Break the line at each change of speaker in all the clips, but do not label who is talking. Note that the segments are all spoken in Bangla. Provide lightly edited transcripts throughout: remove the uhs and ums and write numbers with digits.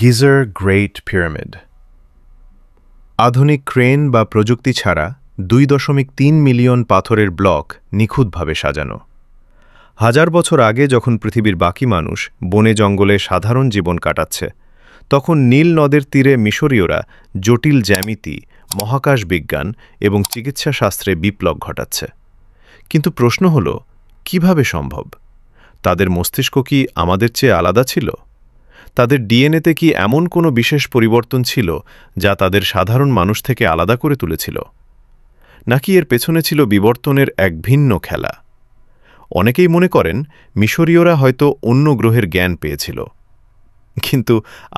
Geyser great pyramid. আধুনিক ক্রেন বা প্রযুক্তি ছাড়া 2.3 মিলিয়ন পাথরের ব্লক নিখুঁতভাবে সাজানো। হাজার বছর আগে যখন পৃথিবীর বাকি মানুষ বনে জঙ্গলে সাধারণ জীবন কাটাচ্ছে, তখন নীল নদের তীরে মিশরীয়রা জটিল জ্যামিতি, মহাকাশ বিজ্ঞান এবং চিকিৎসা শাস্ত্রে বিপ্লব ঘটাচ্ছে। কিন্তু প্রশ্ন হল, কিভাবে সম্ভব? তাদের মস্তিষ্ক কি আমাদের চেয়ে আলাদা ছিল? তাদের ডিএনএতে কি এমন কোনো বিশেষ পরিবর্তন ছিল যা তাদের সাধারণ মানুষ থেকে আলাদা করে তুলেছিল? নাকি এর পেছনে ছিল বিবর্তনের এক ভিন্ন খেলা? অনেকেই মনে করেন মিশরীয়রা হয়তো অন্য গ্রহের জ্ঞান পেয়েছিল, কিন্তু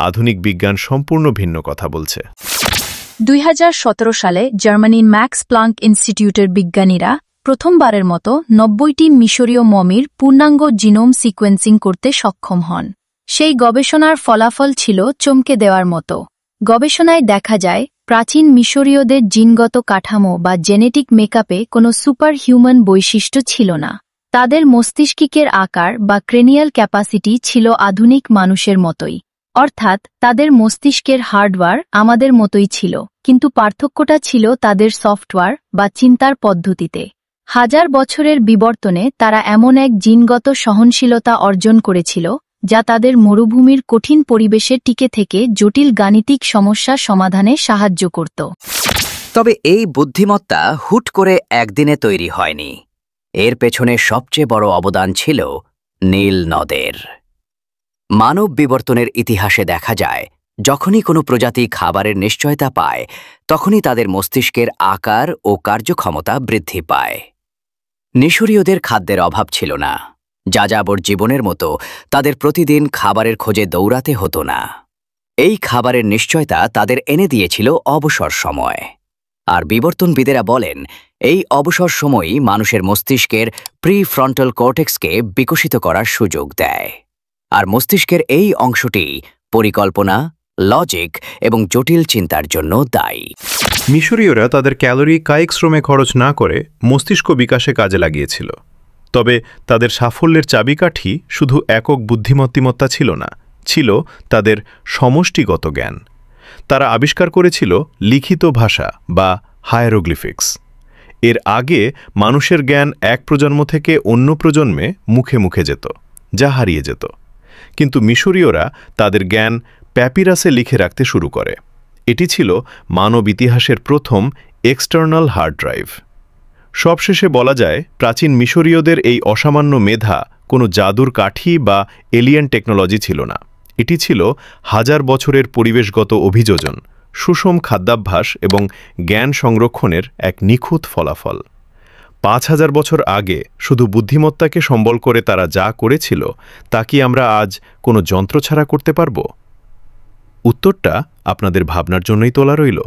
আধুনিক বিজ্ঞান সম্পূর্ণ ভিন্ন কথা বলছে।
2017 সালে জার্মানির ম্যাক্স প্লাঙ্ক ইনস্টিটিউটের বিজ্ঞানীরা প্রথমবারের মতো 90টি মিশরীয় মমির পূর্ণাঙ্গ জিনোম সিকোয়েন্সিং করতে সক্ষম হন। সেই গবেষণার ফলাফল ছিল চমকে দেওয়ার মতো। গবেষণায় দেখা যায়, প্রাচীন মিশরীয়দের জিনগত কাঠামো বা জেনেটিক মেকআপে কোনো সুপার হিউম্যান বৈশিষ্ট্য ছিল না। তাদের মস্তিষ্কের আকার বা ক্রেনিয়াল ক্যাপাসিটি ছিল আধুনিক মানুষের মতোই, অর্থাৎ তাদের মস্তিষ্কের হার্ডওয়্যার আমাদের মতোই ছিল, কিন্তু পার্থক্যটা ছিল তাদের সফটওয়্যার বা চিন্তার পদ্ধতিতে। হাজার বছরের বিবর্তনে তারা এমন এক জিনগত সহনশীলতা অর্জন করেছিল যা তাদের মরুভূমির কঠিন পরিবেশে টিকে থেকে জটিল গাণিতিক সমস্যা সমাধানে সাহায্য করত।
তবে এই বুদ্ধিমত্তা হুট করে একদিনে তৈরি হয়নি। এর পেছনে সবচেয়ে বড় অবদান ছিল নীল নদের। মানব বিবর্তনের ইতিহাসে দেখা যায়, যখনই কোনো প্রজাতি খাবারের নিশ্চয়তা পায়, তখনই তাদের মস্তিষ্কের আকার ও কার্যক্ষমতা বৃদ্ধি পায়। মিশরীয়দের খাদ্যের অভাব ছিল না। যাযাবর জীবনের মতো তাদের প্রতিদিন খাবারের খোঁজে দৌড়াতে হতো না। এই খাবারের নিশ্চয়তা তাদের এনে দিয়েছিল অবসর সময়। আর বিবর্তনবিদেরা বলেন, এই অবসর সময়ই মানুষের মস্তিষ্কের প্রিফ্রন্টাল কর্টেক্সকে বিকশিত করার সুযোগ দেয়। আর মস্তিষ্কের এই অংশটি পরিকল্পনা, লজিক এবং জটিল চিন্তার জন্য দায়ী।
মিশরীয়রা তাদের ক্যালোরি কায়িক শ্রমে খরচ না করে মস্তিষ্ক বিকাশে কাজে লাগিয়েছিল। তবে তাদের সাফল্যের চাবিকাঠি শুধু একক বুদ্ধিমত্তা ছিল না, ছিল তাদের সমষ্টিগত জ্ঞান। তারা আবিষ্কার করেছিল লিখিত ভাষা বা হায়ারোগ্লিফিক্স। এর আগে মানুষের জ্ঞান এক প্রজন্ম থেকে অন্য প্রজন্মে মুখে মুখে যেত, যা হারিয়ে যেত। কিন্তু মিশরীয়রা তাদের জ্ঞান প্যাপিরাসে লিখে রাখতে শুরু করে। এটি ছিল মানব ইতিহাসের প্রথম এক্সটার্নাল হার্ড ড্রাইভ। সবশেষে বলা যায়, প্রাচীন মিশরীয়দের এই অসামান্য মেধা কোনো জাদুর কাঠি বা এলিয়েন টেকনোলজি ছিল না। এটি ছিল হাজার বছরের পরিবেশগত অভিযোজন, সুষম খাদ্যাভ্যাস এবং জ্ঞান সংরক্ষণের এক নিখুঁত ফলাফল। 5000 বছর আগে শুধু বুদ্ধিমত্তাকে সম্বল করে তারা যা করেছিল, তা কি আমরা আজ কোনো যন্ত্র ছাড়া করতে পারব? উত্তরটা আপনাদের ভাবনার জন্যই তোলা রইল।